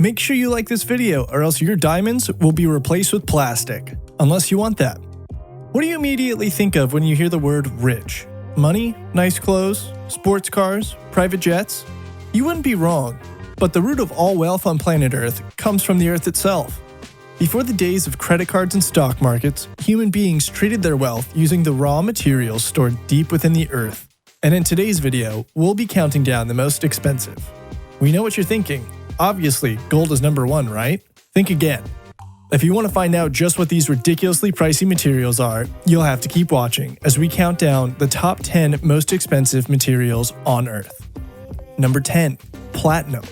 Make sure you like this video or else your diamonds will be replaced with plastic, unless you want that. What do you immediately think of when you hear the word rich? Money, nice clothes, sports cars, private jets? You wouldn't be wrong, but the root of all wealth on planet Earth comes from the Earth itself. Before the days of credit cards and stock markets, human beings treated their wealth using the raw materials stored deep within the Earth. And in today's video, we'll be counting down the most expensive. We know what you're thinking. Obviously, gold is number one, right? Think again. If you want to find out just what these ridiculously pricey materials are, you'll have to keep watching as we count down the top 10 most expensive materials on Earth. Number 10. Platinum.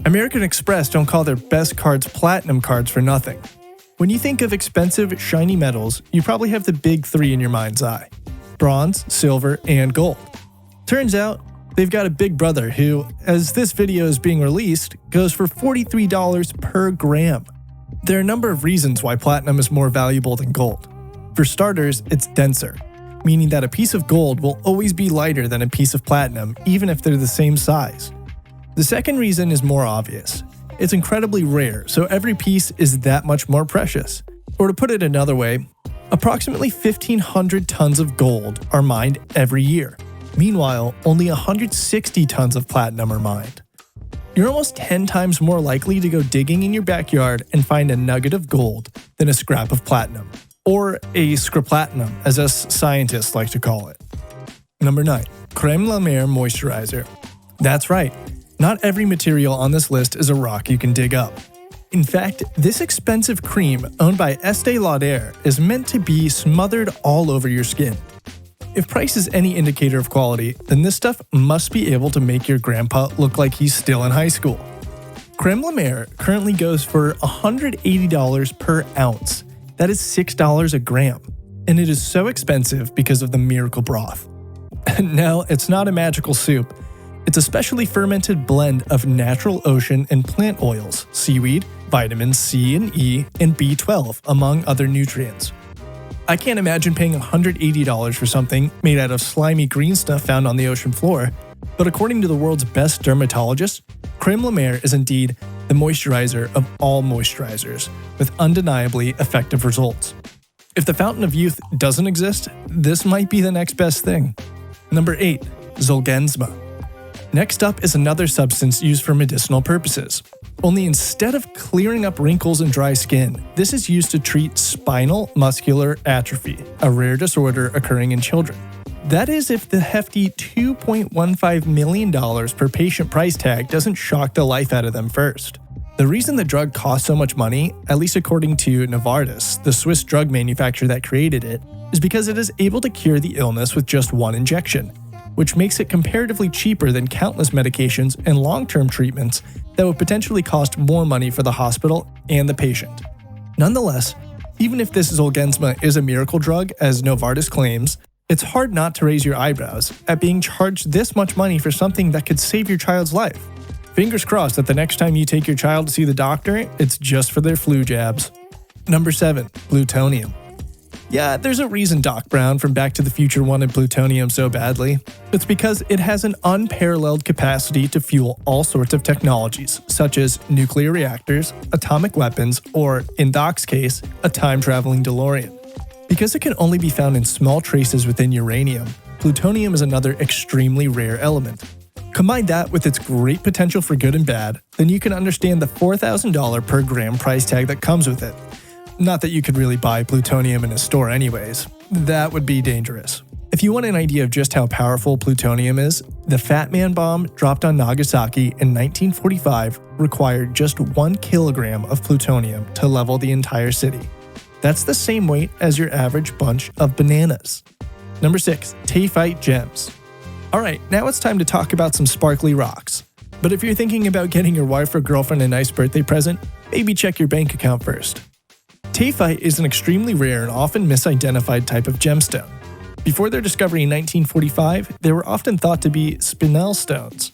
American Express don't call their best cards platinum cards for nothing. When you think of expensive, shiny metals, you probably have the big three in your mind's eye: bronze, silver, and gold. Turns out, they've got a big brother who, as this video is being released, goes for $43 per gram. There are a number of reasons why platinum is more valuable than gold. For starters, it's denser, meaning that a piece of gold will always be lighter than a piece of platinum, even if they're the same size. The second reason is more obvious. It's incredibly rare, so every piece is that much more precious. Or to put it another way, approximately 1,500 tons of gold are mined every year. Meanwhile, only 160 tons of platinum are mined. You're almost 10 times more likely to go digging in your backyard and find a nugget of gold than a scrap of platinum. Or a scraplatinum, as us scientists like to call it. Number 9. Creme Lemaire Moisturizer. That's right. Not every material on this list is a rock you can dig up. In fact, this expensive cream owned by Estee Lauder is meant to be smothered all over your skin. If price is any indicator of quality, then this stuff must be able to make your grandpa look like he's still in high school. Creme Lemaire currently goes for $180 per ounce. That is $6 a gram. And it is so expensive because of the miracle broth. No, it's not a magical soup. It's a specially fermented blend of natural ocean and plant oils, seaweed, vitamins C and E, and B12, among other nutrients. I can't imagine paying $180 for something made out of slimy green stuff found on the ocean floor, but according to the world's best dermatologists, Creme Lemaire is indeed the moisturizer of all moisturizers, with undeniably effective results. If the fountain of youth doesn't exist, this might be the next best thing. Number 8. Zolgensma. Next up is another substance used for medicinal purposes. Only instead of clearing up wrinkles and dry skin, this is used to treat spinal muscular atrophy, a rare disorder occurring in children. That is if the hefty $2.15 million per patient price tag doesn't shock the life out of them first. The reason the drug costs so much money, at least according to Novartis, the Swiss drug manufacturer that created it, is because it is able to cure the illness with just one injection, which makes it comparatively cheaper than countless medications and long-term treatments that would potentially cost more money for the hospital and the patient. Nonetheless, even if this Zolgensma is a miracle drug, as Novartis claims, it's hard not to raise your eyebrows at being charged this much money for something that could save your child's life. Fingers crossed that the next time you take your child to see the doctor, it's just for their flu jabs. Number 7. Plutonium. Yeah, there's a reason Doc Brown from Back to the Future wanted plutonium so badly. It's because it has an unparalleled capacity to fuel all sorts of technologies, such as nuclear reactors, atomic weapons, or, in Doc's case, a time-traveling DeLorean. Because it can only be found in small traces within uranium, plutonium is another extremely rare element. Combine that with its great potential for good and bad, then you can understand the $4,000 per gram price tag that comes with it. Not that you could really buy plutonium in a store anyways. That would be dangerous. If you want an idea of just how powerful plutonium is, the Fat Man bomb dropped on Nagasaki in 1945 required just 1 kilogram of plutonium to level the entire city. That's the same weight as your average bunch of bananas. Number 6. Tafite Gems. Alright, now it's time to talk about some sparkly rocks. But if you're thinking about getting your wife or girlfriend a nice birthday present, maybe check your bank account first. Tafite is an extremely rare and often misidentified type of gemstone. Before their discovery in 1945, they were often thought to be spinel stones.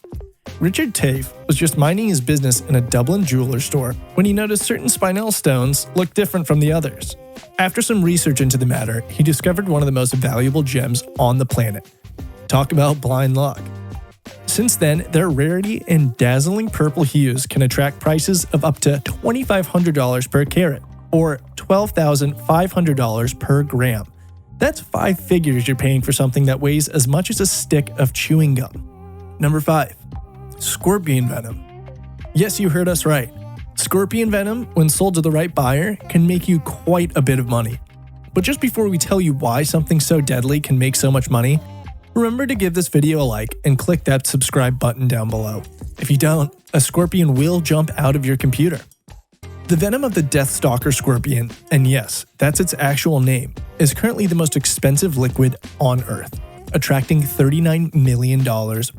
Richard Tafe was just minding his business in a Dublin jeweler store when he noticed certain spinel stones looked different from the others. After some research into the matter, he discovered one of the most valuable gems on the planet. Talk about blind luck. Since then, their rarity and dazzling purple hues can attract prices of up to $2,500 per carat, or $12,500 per gram. That's 5 figures you're paying for something that weighs as much as a stick of chewing gum. Number 5. Scorpion venom. Yes, you heard us right. Scorpion venom, when sold to the right buyer, can make you quite a bit of money. But just before we tell you why something so deadly can make so much money, remember to give this video a like and click that subscribe button down below. If you don't, a scorpion will jump out of your computer. The venom of the Deathstalker scorpion, and yes, that's its actual name, is currently the most expensive liquid on Earth, attracting $39 million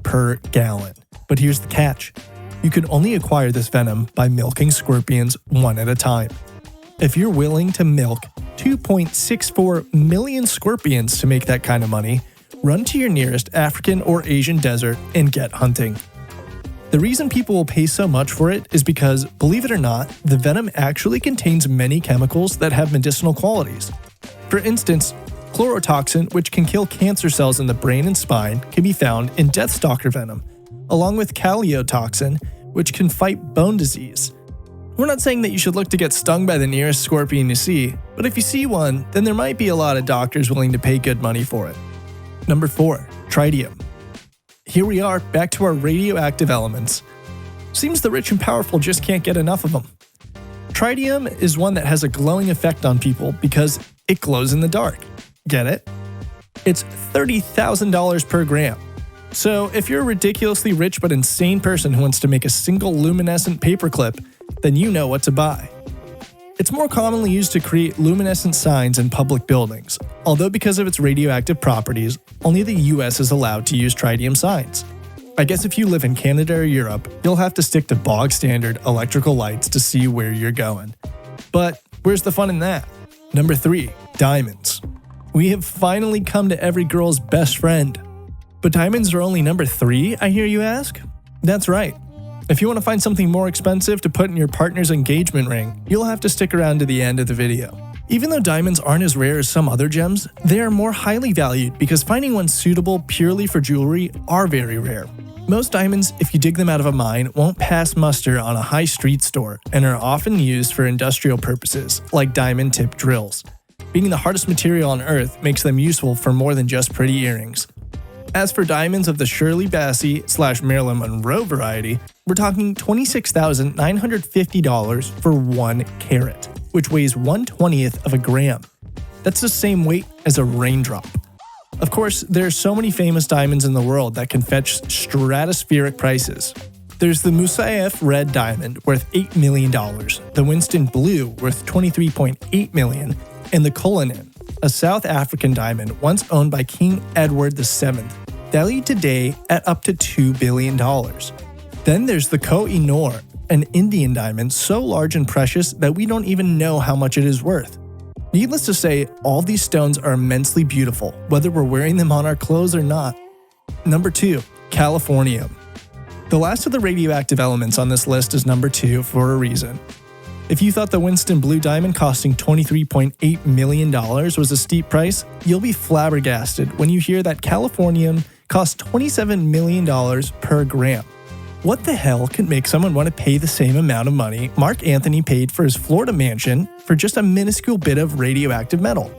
per gallon. But here's the catch. You can only acquire this venom by milking scorpions one at a time. If you're willing to milk 2.64 million scorpions to make that kind of money, run to your nearest African or Asian desert and get hunting. The reason people will pay so much for it is because, believe it or not, the venom actually contains many chemicals that have medicinal qualities. For instance, chlorotoxin, which can kill cancer cells in the brain and spine, can be found in Deathstalker venom, along with caliotoxin, which can fight bone disease. We're not saying that you should look to get stung by the nearest scorpion you see, but if you see one, then there might be a lot of doctors willing to pay good money for it. Number 4. Tritium. Here we are, back to our radioactive elements. Seems the rich and powerful just can't get enough of them. Tritium is one that has a glowing effect on people because it glows in the dark. Get it? It's $30,000 per gram. So if you're a ridiculously rich but insane person who wants to make a single luminescent paperclip, then you know what to buy. It's more commonly used to create luminescent signs in public buildings, although because of its radioactive properties, only the US is allowed to use tritium signs. I guess if you live in Canada or Europe, you'll have to stick to bog standard electrical lights to see where you're going. But where's the fun in that? Number 3. Diamonds. We have finally come to every girl's best friend. But diamonds are only number 3, I hear you ask? That's right. If you want to find something more expensive to put in your partner's engagement ring, you'll have to stick around to the end of the video. Even though diamonds aren't as rare as some other gems, they are more highly valued because finding one suitable purely for jewelry are very rare. Most diamonds, if you dig them out of a mine, won't pass muster on a high street store and are often used for industrial purposes, like diamond tip drills. Being the hardest material on Earth makes them useful for more than just pretty earrings. As for diamonds of the Shirley Bassey/Marilyn Monroe variety, we're talking $26,950 for 1 carat, which weighs 1/20th of a gram. That's the same weight as a raindrop. Of course, there are so many famous diamonds in the world that can fetch stratospheric prices. There's the Musaeff Red Diamond, worth $8 million, the Winston Blue, worth $23.8 million, and the Cullinan, a South African diamond once owned by King Edward VII, valued today at up to $2 billion. Then there's the Koh-i-Noor, an Indian diamond so large and precious that we don't even know how much it is worth. Needless to say, all these stones are immensely beautiful, whether we're wearing them on our clothes or not. Number 2. Californium. The last of the radioactive elements on this list is number 2 for a reason. If you thought the Winston Blue Diamond costing $23.8 million was a steep price, you'll be flabbergasted when you hear that Californium costs $27 million per gram. What the hell could make someone want to pay the same amount of money Mark Anthony paid for his Florida mansion for just a minuscule bit of radioactive metal?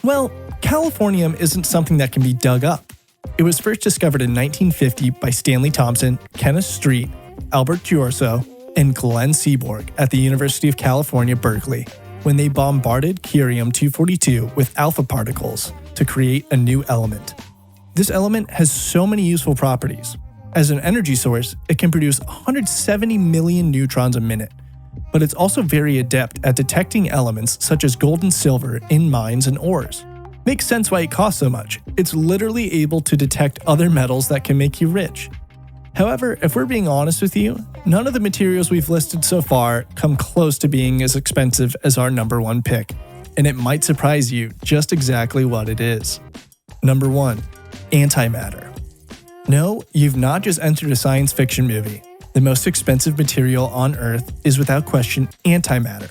Well, Californium isn't something that can be dug up. It was first discovered in 1950 by Stanley Thompson, Kenneth Street, Albert Giorso, and Glenn Seaborg at the University of California, Berkeley, when they bombarded curium-242 with alpha particles to create a new element. This element has so many useful properties. As an energy source, it can produce 170 million neutrons a minute, but it's also very adept at detecting elements such as gold and silver in mines and ores. Makes sense why it costs so much. It's literally able to detect other metals that can make you rich. However, if we're being honest with you, none of the materials we've listed so far come close to being as expensive as our number 1 pick, and it might surprise you just exactly what it is. Number 1. Antimatter. No, you've not just entered a science fiction movie. The most expensive material on Earth is without question antimatter.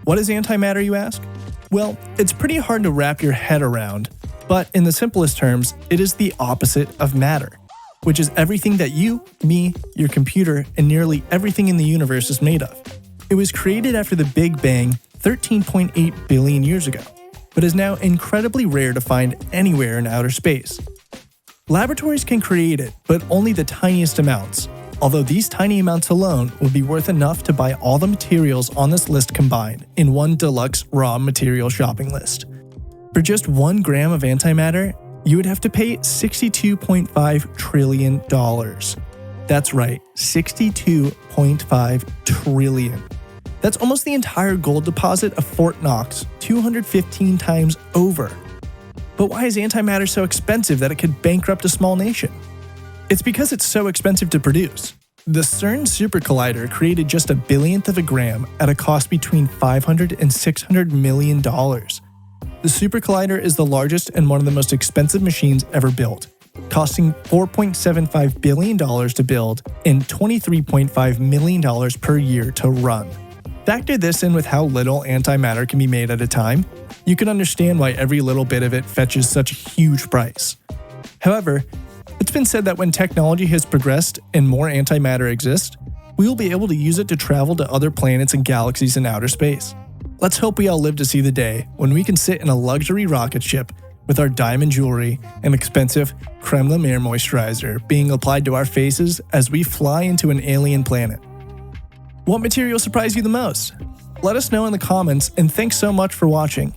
What is antimatter, you ask? Well, it's pretty hard to wrap your head around, but in the simplest terms, it is the opposite of matter. which is everything that you, me, your computer, and nearly everything in the universe is made of. It was created after the Big Bang 13.8 billion years ago, but is now incredibly rare to find anywhere in outer space. Laboratories can create it, but only the tiniest amounts, although these tiny amounts alone would be worth enough to buy all the materials on this list combined in one deluxe raw material shopping list. For just 1 gram of antimatter, you would have to pay $62.5 trillion. That's right, $62.5 trillion. That's almost the entire gold deposit of Fort Knox, 215 times over. But why is antimatter so expensive that it could bankrupt a small nation? It's because it's so expensive to produce. The CERN Super Collider created just a billionth of a gram at a cost between $500 and $600 million. The Super Collider is the largest and one of the most expensive machines ever built, costing $4.75 billion to build and $23.5 million per year to run. Factor this in with how little antimatter can be made at a time. You can understand why every little bit of it fetches such a huge price. However, it's been said that when technology has progressed and more antimatter exists, we will be able to use it to travel to other planets and galaxies in outer space. Let's hope we all live to see the day when we can sit in a luxury rocket ship with our diamond jewelry and expensive Creme Lemaire moisturizer being applied to our faces as we fly into an alien planet. What material surprised you the most? Let us know in the comments, and thanks so much for watching.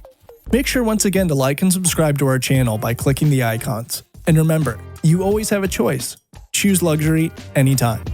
Make sure once again to like and subscribe to our channel by clicking the icons. And remember, you always have a choice. Choose luxury anytime.